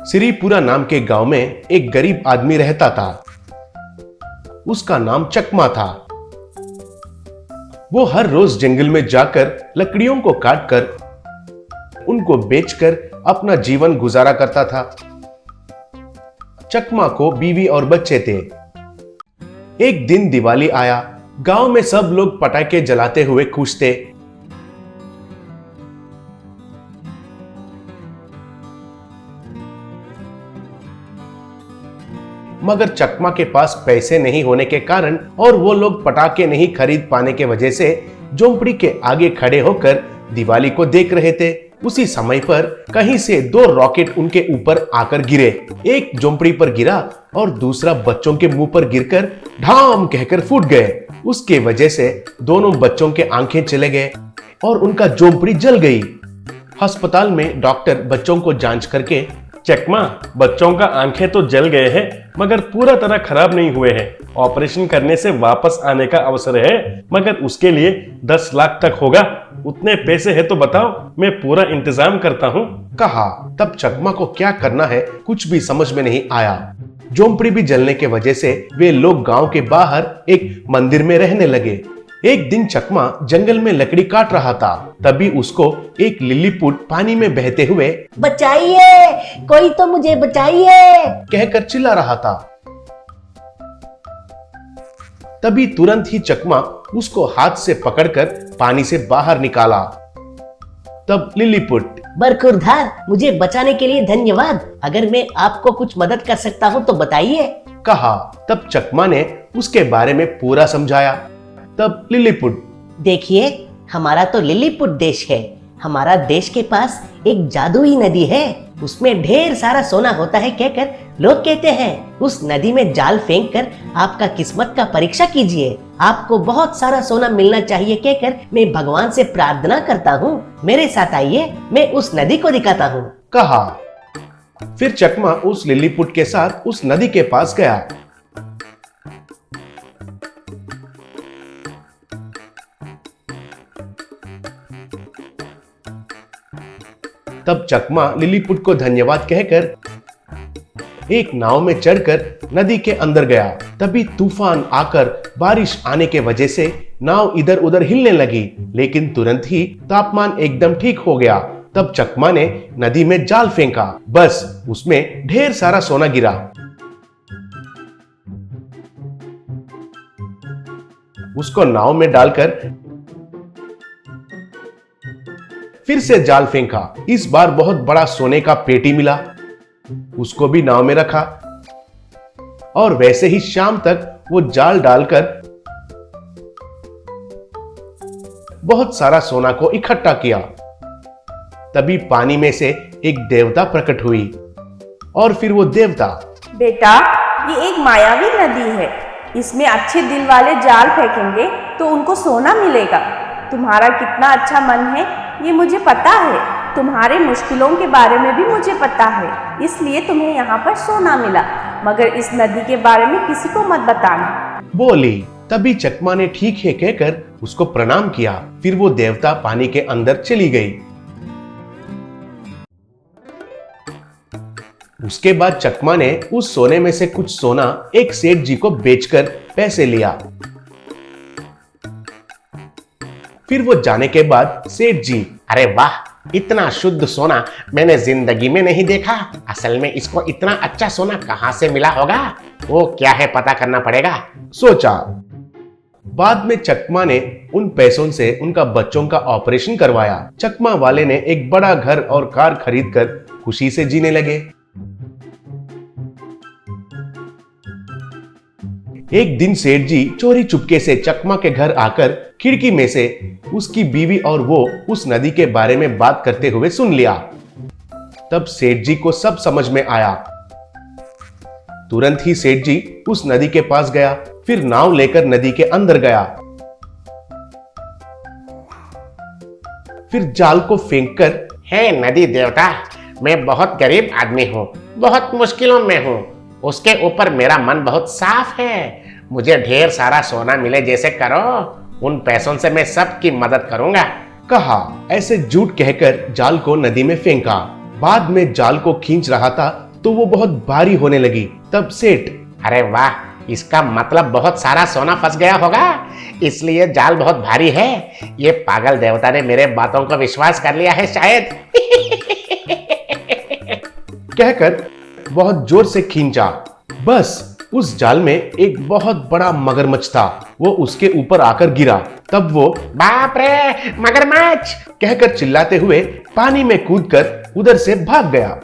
श्रीपुरा नाम के गांव में एक गरीब आदमी रहता था। उसका नाम चकमा था। वो हर रोज जंगल में जाकर लकड़ियों को काटकर उनको बेचकर अपना जीवन गुजारा करता था। चकमा को बीवी और बच्चे थे। एक दिन दिवाली आया। गांव में सब लोग पटाखे जलाते हुए खुश थे। मगर चकमा के पास पैसे नहीं होने के कारण और वो लोग पटाखे नहीं खरीद पाने के वजह से झोंपड़ी के आगे खड़े होकर दिवाली को देख रहे थे। उसी समय पर कहीं से दो रॉकेट उनके ऊपर आकर गिरे। एक झोंपड़ी पर गिरा और दूसरा बच्चों के मुंह पर गिरकर ढाम कहकर फूट गए। उसके वजह से दोनों बच्चों के आंखें चले गए और उनका झोंपड़ी जल गई। अस्पताल में डॉक्टर बच्चों को जांच करके, चकमा, बच्चों का आंखें तो जल गए हैं मगर पूरा तरह खराब नहीं हुए हैं। ऑपरेशन करने से वापस आने का अवसर है, मगर उसके लिए 10 लाख तक होगा। उतने पैसे है तो बताओ, मैं पूरा इंतजाम करता हूँ, कहा। तब चकमा को क्या करना है कुछ भी समझ में नहीं आया। झोंपड़ी भी जलने के वजह से वे लोग गांव के बाहर एक मंदिर में रहने लगे। एक दिन चकमा जंगल में लकड़ी काट रहा था। तभी उसको एक लिलीपुट पानी में बहते हुए बचाइए, कोई तो मुझे बचाइए कहकर चिल्ला रहा था। तभी तुरंत ही चकमा उसको हाथ से पकड़कर पानी से बाहर निकाला। तब लिलीपुट, बरखुरधार, मुझे बचाने के लिए धन्यवाद। अगर मैं आपको कुछ मदद कर सकता हूँ तो बताइए, कहा। तब चकमा ने उसके बारे में पूरा समझाया। तब लिलीपुट, देखिए, हमारा तो लिलीपुट देश है। हमारा देश के पास एक जादुई नदी है, उसमें ढेर सारा सोना होता है कहकर लोग कहते हैं। उस नदी में जाल फेंक कर आपका किस्मत का परीक्षा कीजिए। आपको बहुत सारा सोना मिलना चाहिए कहकर मैं भगवान से प्रार्थना करता हूँ। मेरे साथ आइए, मैं उस नदी को दिखाता हूँ, कहा। फिर चकमा उस लिलीपुट के साथ उस नदी के पास गया। तब चकमा लिलीपुट को धन्यवाद कहकर एक नाव में चढ़कर नदी के अंदर गया। तभी तूफान आकर बारिश आने के वजह से नाव इधर उधर हिलने लगी, लेकिन तुरंत ही तापमान एकदम ठीक हो गया। तब चकमा ने नदी में जाल फेंका। बस उसमें ढेर सारा सोना गिरा। उसको नाव में डालकर फिर से जाल फेंका। इस बार बहुत बड़ा सोने का पेटी मिला। उसको भी नाव में रखा और वैसे ही शाम तक वो जाल डालकर बहुत सारा सोना को इकट्ठा किया। तभी पानी में से एक देवता प्रकट हुई और फिर वो देवता, बेटा, ये एक मायावी नदी है। इसमें अच्छे दिल वाले जाल फेंकेंगे तो उनको सोना मिलेगा। तुम्हारा कितना अच्छा मन है ये मुझे पता है। तुम्हारे मुश्किलों के बारे में भी मुझे पता है, इसलिए तुम्हें यहाँ पर सोना मिला। मगर इस नदी के बारे में किसी को मत बताना, बोली। तभी चकमा ने ठीक है कहकर उसको प्रणाम किया। फिर वो देवता पानी के अंदर चली गई। उसके बाद चकमा ने उस सोने में से कुछ सोना एक सेठ जी को बेचकर पैसे लिया। फिर वो जाने के बाद सेठ जी, अरे वाह, इतना शुद्ध सोना मैंने जिंदगी में नहीं देखा। असल में इसको इतना अच्छा सोना कहां से मिला होगा? वो क्या है, पता करना पड़ेगा, सोचा। बाद में चकमा ने उन पैसों से उनका बच्चों का ऑपरेशन करवाया। चकमा वाले ने एक बड़ा घर और कार खरीदकर खुशी से जीने लगे। एक दिन सेठ जी चोरी चुपके से चकमा के घर आकर खिड़की में से उसकी बीवी और वो उस नदी के बारे में बात करते हुए सुन लिया। तब सेठ जी को सब समझ में आया। तुरंत ही सेठ जी उस नदी के पास गया। फिर नाव लेकर नदी के अंदर गया। फिर जाल को फेंककर, हे नदी देवता, मैं बहुत गरीब आदमी हूँ, बहुत मुश्किलों में हूँ। उसके ऊपर मेरा मन बहुत साफ है। मुझे ढेर सारा सोना मिले जैसे करो। उन पैसों से मैं सबकी मदद करूंगा, कहा। ऐसे झूठ कहकर जाल को नदी में फेंका। बाद में जाल को खींच रहा था तो वो बहुत भारी होने लगी। तब सेठ, अरे वाह, इसका मतलब बहुत सारा सोना फंस गया होगा, इसलिए जाल बहुत भारी है। ये पागल देवता ने मेरे बातों को विश्वास कर लिया है शायद। कहकर बहुत जोर से खींचा। बस उस जाल में एक बहुत बड़ा मगरमच्छ था, वो उसके ऊपर आकर गिरा। तब वो बाप रे, मगरमच्छ! कहकर चिल्लाते हुए पानी में कूदकर उधर से भाग गया।